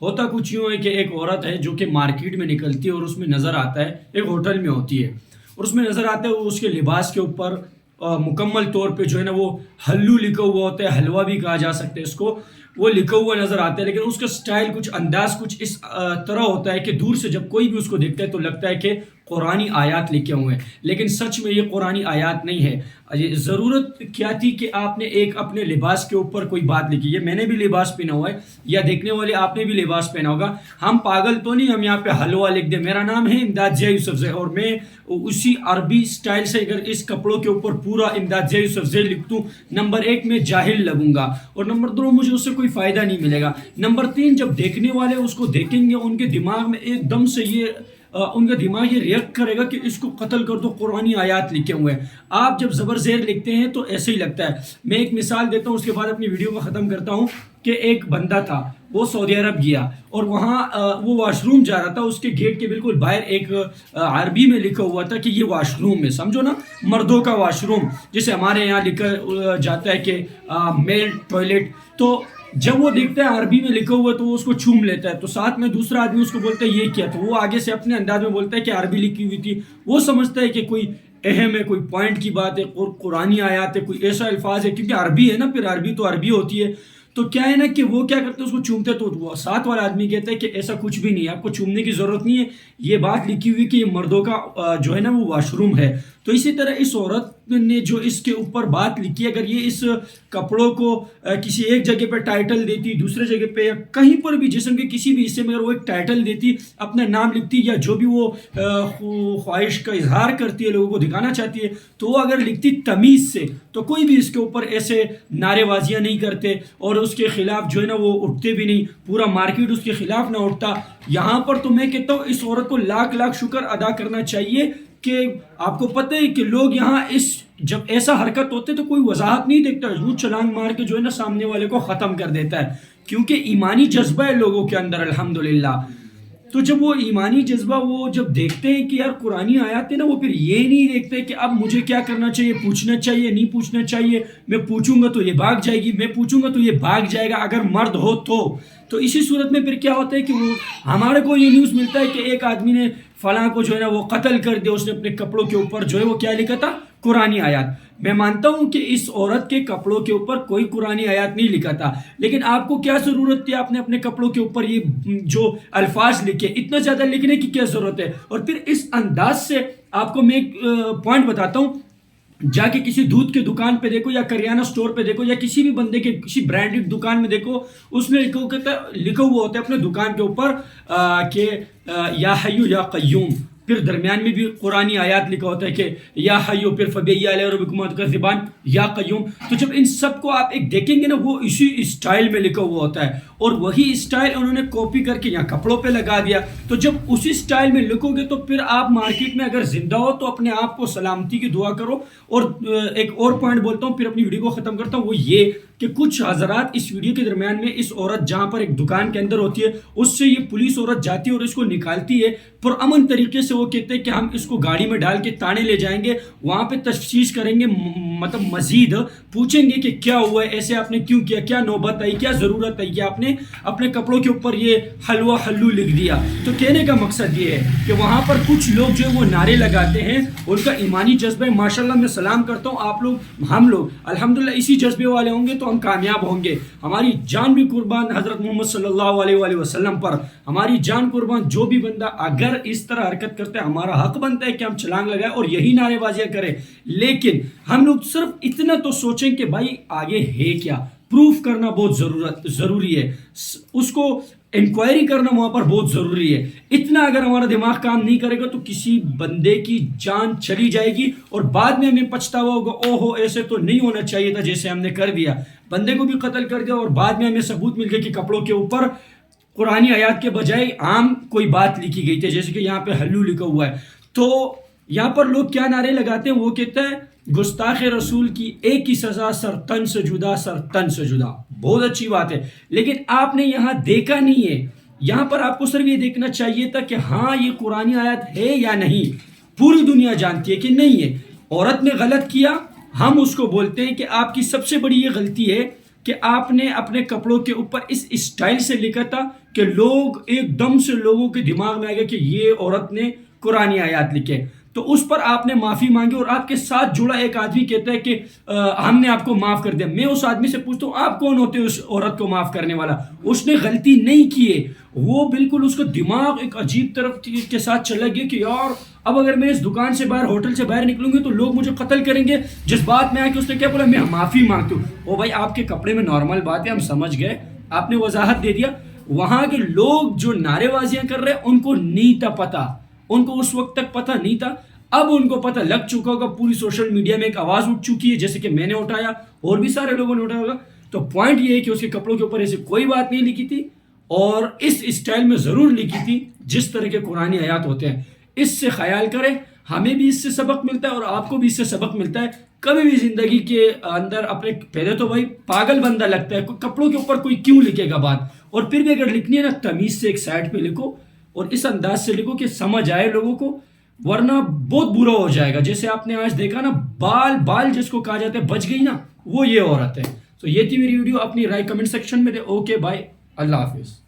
ہوتا کچھ یوں ہے کہ ایک عورت ہے جو کہ مارکیٹ میں نکلتی ہے اور اس میں نظر آتا ہے، ایک ہوٹل میں ہوتی ہے اور اس میں نظر آتا ہے وہ اس کے لباس کے اوپر مکمل طور پہ جو ہے نا وہ ہلو لکھا ہوا ہوتا ہے، حلوہ بھی کہا جا سکتا ہے اس کو، وہ لکھا ہوا نظر آتا ہے، لیکن اس کا سٹائل کچھ انداز کچھ اس طرح ہوتا ہے کہ دور سے جب کوئی بھی اس کو دیکھتا ہے تو لگتا ہے کہ قرآنی آیات لکھے ہوئے ہیں، لیکن سچ میں یہ قرآنی آیات نہیں ہے۔ ضرورت کیا تھی کہ آپ نے ایک اپنے لباس کے اوپر کوئی بات لکھی ہے؟ میں نے بھی لباس پہنا ہوا ہے یا دیکھنے والے آپ نے بھی لباس پہنا ہوگا، ہم پاگل تو نہیں ہم یہاں پہ حلوہ لکھ دیں میرا نام ہے امداد ضیاء یوسف زئی اور میں اسی عربی سٹائل سے اگر اس کپڑوں کے اوپر پورا امداد ضیاء یوسف زئی لکھ دوں، نمبر ایک میں جاہل لگوں گا اور نمبر دو مجھے اس سے کوئی فائدہ نہیں ملے گا، نمبر تین جب دیکھنے والے اس کو دیکھیں گے ان کے دماغ میں ایک دم سے ان کا دماغ یہ ریئیکٹ کرے گا کہ اس کو قتل کر دو، قرآنی آیات لکھے ہوئے ہیں۔ آپ جب زبر زیر لکھتے ہیں تو ایسے ہی لگتا ہے۔ میں ایک مثال دیتا ہوں اس کے بعد اپنی ویڈیو کو ختم کرتا ہوں کہ ایک بندہ تھا، وہ سعودی عرب گیا اور وہاں وہ واش روم جا رہا تھا، اس کے گیٹ کے بالکل باہر ایک عربی میں لکھا ہوا تھا کہ یہ واش روم ہے، سمجھو نا، مردوں کا واش روم جسے ہمارے یہاں لکھا جاتا ہے کہ میل ٹوائلٹ۔ تو جب وہ دیکھتا ہے عربی میں لکھا ہوا تو وہ اس کو چوم لیتا ہے، تو ساتھ میں دوسرا آدمی اس کو بولتا ہے یہ کیا، تو وہ آگے سے اپنے انداز میں بولتا ہے کہ عربی لکھی ہوئی تھی، وہ سمجھتا ہے کہ کوئی اہم ہے، کوئی پوائنٹ کی بات ہے، قرآنی آیات ہے، کوئی ایسا الفاظ ہے، کیونکہ عربی ہے نا، پھر عربی تو عربی ہوتی ہے، تو کیا ہے نا کہ وہ کیا کرتے ہیں اس کو چومتے، تو وہ ساتھ والا آدمی کہتا ہے کہ ایسا کچھ بھی نہیں ہے، آپ کو چومنے کی ضرورت نہیں ہے، یہ بات لکھی ہوئی کہ یہ مردوں کا جو ہے نا وہ واش روم ہے۔ تو اسی طرح اس عورت نے جو اس کے اوپر بات لکھی، اگر یہ اس کپڑوں کو کسی ایک جگہ پہ ٹائٹل دیتی، دوسرے جگہ پہ یا کہیں پر بھی جسم کے کسی بھی حصے میں اگر وہ ایک ٹائٹل دیتی، اپنا نام لکھتی یا جو بھی وہ خواہش کا اظہار کرتی ہے، لوگوں کو دکھانا چاہتی ہے، تو وہ اگر لکھتی تمیز سے تو کوئی بھی اس کے اوپر ایسے نعرے بازیاں نہیں کرتے اور اس کے خلاف جو ہے نا وہ اٹھتے بھی نہیں، پورا مارکیٹ اس کے خلاف نہ اٹھتا۔ یہاں پر تو میں کہتا ہوں اس عورت کو لاکھ لاکھ شکر ادا کرنا چاہیے کہ آپ کو پتہ ہے کہ لوگ یہاں جب ایسا حرکت ہوتے تو کوئی وضاحت نہیں دیکھتا، یوں چھلانگ مار کے جو ہے نا سامنے والے کو ختم کر دیتا ہے، کیونکہ ایمانی جذبہ ہے لوگوں کے اندر الحمدللہ۔ تو جب وہ ایمانی جذبہ وہ جب دیکھتے ہیں کہ یار قرآنی آیات ہے نا، وہ پھر یہ نہیں دیکھتے کہ اب مجھے کیا کرنا چاہیے، پوچھنا چاہیے نہیں پوچھنا چاہیے، میں پوچھوں گا تو یہ بھاگ جائے گی، میں پوچھوں گا تو یہ بھاگ جائے گا اگر مرد ہو تو اسی صورت میں پھر کیا ہوتا ہے کہ وہ ہمارے کو یہ نیوز ملتا ہے کہ ایک آدمی نے فلاں کو جو ہے نا وہ قتل کر دیا، اس نے اپنے کپڑوں کے اوپر جو ہے وہ کیا لکھا تھا، قرآنی آیات۔ میں مانتا ہوں کہ اس عورت کے کپڑوں کے اوپر کوئی قرآنی آیات نہیں لکھا تھا، لیکن آپ کو کیا ضرورت تھی آپ نے اپنے کپڑوں کے اوپر یہ جو الفاظ لکھے، اتنا زیادہ لکھنے کی کیا ضرورت ہے؟ اور پھر اس انداز سے آپ کو میں ایک پوائنٹ بتاتا ہوں، جا کے کسی دودھ کے دکان پہ دیکھو یا کریانہ سٹور پہ دیکھو یا کسی بھی بندے کے کسی برانڈڈ دکان میں دیکھو، اس میں لکھا ہوا ہوتا ہے اپنے دکان کے اوپر کہ یا حیو یا قیوم، پھر درمیان میں بھی قرآنی آیات لکھا ہوتا ہے کہ یا حیو، پھر فبئی علیہ ربکما تکذبان، یا قیوم۔ تو جب ان سب کو آپ ایک دیکھیں گے نا، وہ اسی اسٹائل میں لکھا ہوا ہوتا ہے اور وہی اسٹائل انہوں نے کاپی کر کے یہاں کپڑوں پہ لگا دیا۔ تو جب اسی اسٹائل میں لکھو گے تو پھر آپ مارکیٹ میں اگر زندہ ہو تو اپنے آپ کو سلامتی کی دعا کرو۔ اور ایک اور پوائنٹ بولتا ہوں پھر اپنی ویڈیو کو ختم کرتا ہوں، وہ یہ کہ کچھ حضرات اس ویڈیو کے درمیان میں اس عورت جہاں پر ایک دکان کے اندر ہوتی ہے اس سے یہ پولیس عورت جاتی ہے اور اس کو نکالتی ہے پرامن طریقے سے، وہ کہتے ہیں کہ ہم اس کو گاڑی میں ڈال کے تانے لے جائیں گے، وہاں پہ تفتیش کریں گے، مطلب مزید پوچھیں گے کہ کیا ہوا ہے، ایسے آپ نے کیوں کیا، کیا نوبت آئی، کیا ضرورت ہے، یہ آپ نے اپنے کپڑوں کے اوپر یہ حلوہ حلو لکھ دیا۔ تو کہنے کا مقصد یہ ہے کہ وہاں پر کچھ لوگ جو وہ نعرے لگاتے ہیں، ان کا ایمانی جذبہ ماشاءاللہ میں سلام کرتا ہوں، آپ لوگ ہم لوگ الحمدللہ اسی جذبے والے ہوں گے تو ہم کامیاب ہوں گے۔ ہماری جان بھی قربان حضرت محمد صلی اللہ علیہ وآلہ وسلم پر، ہماری جان قربان جو بھی بندہ اگر اس طرح حرکت کرتے ہیں، ہمارا حق بنتا ہے کہ ہم چھلانگ لگائیں اور یہی نعرے بازیاں کریں، لیکن ہم لوگ صرف اتنا تو سوچیں کہ بھائی آگے ہے کیا، پروف کرنا بہت ضروری ہے، اس کو انکوائری کرنا وہاں پر بہت ضروری ہے۔ اتنا اگر ہمارا دماغ کام نہیں کرے گا تو کسی بندے کی جان چلی جائے گی اور بعد میں ہمیں پچھتاوا ہوگا، او ہو ایسے تو نہیں ہونا چاہیے تھا جیسے ہم نے کر دیا، بندے کو بھی قتل کر دیا اور بعد میں ہمیں ثبوت مل گیا کہ کپڑوں کے اوپر قرآنی آیات کے بجائے عام کوئی بات لکھی گئی تھی، جیسے کہ یہاں پہ حلو لکھا ہوا ہے۔ تو یہاں پر لوگ کیا نعرے لگاتے ہیں، وہ کہتا ہے گستاخ رسول کی ایک ہی سزا، سر تن سے جدا، سر تن سے جدا۔ بہت اچھی بات ہے، لیکن آپ نے یہاں دیکھا نہیں ہے، یہاں پر آپ کو صرف یہ دیکھنا چاہیے تھا کہ ہاں یہ قرآنی آیات ہے یا نہیں۔ پوری دنیا جانتی ہے کہ نہیں ہے، عورت نے غلط کیا، ہم اس کو بولتے ہیں کہ آپ کی سب سے بڑی یہ غلطی ہے کہ آپ نے اپنے کپڑوں کے اوپر اس اسٹائل سے لکھا تھا کہ لوگ ایک دم سے لوگوں کے دماغ میں آ گیا کہ یہ عورت نے قرآنی آیات لکھے، تو اس پر آپ نے معافی مانگی اور آپ کے ساتھ جڑا ایک آدمی کہتا ہے کہ ہم نے آپ کو معاف کر دیا۔ میں اس آدمی سے پوچھتا ہوں آپ کون ہوتے اس عورت کو معاف کرنے والا؟ اس نے غلطی نہیں کی ہے، وہ بالکل اس کا دماغ ایک عجیب طرف کے ساتھ چلا گیا کہ یار اب اگر میں اس دکان سے باہر، ہوٹل سے باہر نکلوں گی تو لوگ مجھے قتل کریں گے۔ جس بات میں آ کے اس نے کیا بولا، میں معافی مانگتا ہوں۔ او بھائی آپ کے کپڑے میں نارمل بات ہے، ہم سمجھ گئے، آپ نے وضاحت دے دیا۔ وہاں کے لوگ جو نعرے بازیاں کر رہے ان کو نہیں تھا پتہ، ان کو اس وقت تک پتہ نہیں تھا، اب ان کو پتہ لگ چکا ہوگا، پوری سوشل میڈیا میں ایک آواز اٹھ چکی ہے، جیسے کہ میں نے اٹھایا اور بھی سارے لوگوں نے اٹھایا ہوگا۔ تو پوائنٹ یہ ہے کہ اس کے کپڑوں کے اوپر ایسی کوئی بات نہیں لکھی تھی اور اس اسٹائل میں ضرور لکھی تھی جس طرح کے قرآنی آیات ہوتے ہیں۔ اس سے خیال کریں، ہمیں بھی اس سے سبق ملتا ہے اور آپ کو بھی اس سے سبق ملتا ہے۔ کبھی بھی زندگی کے اندر اپنے، پہلے تو بھائی پاگل بندہ لگتا ہے، کپڑوں کے اوپر کوئی کیوں لکھے گا بات، اور پھر بھی اگر لکھنی ہے نا تمیز سے ایک سائڈ پہ لکھو اور اس انداز سے لکھو کہ سمجھ آئے لوگوں کو، ورنہ بہت برا ہو جائے گا۔ جیسے آپ نے آج دیکھا نا، بال جس کو کہا جاتا ہے بچ گئی نا، وہ یہ عورت ہے۔ تو یہ تھی میری ویڈیو، اپنی رائے کمنٹ سیکشن میں دے۔ اوکے بائے، اللہ حافظ۔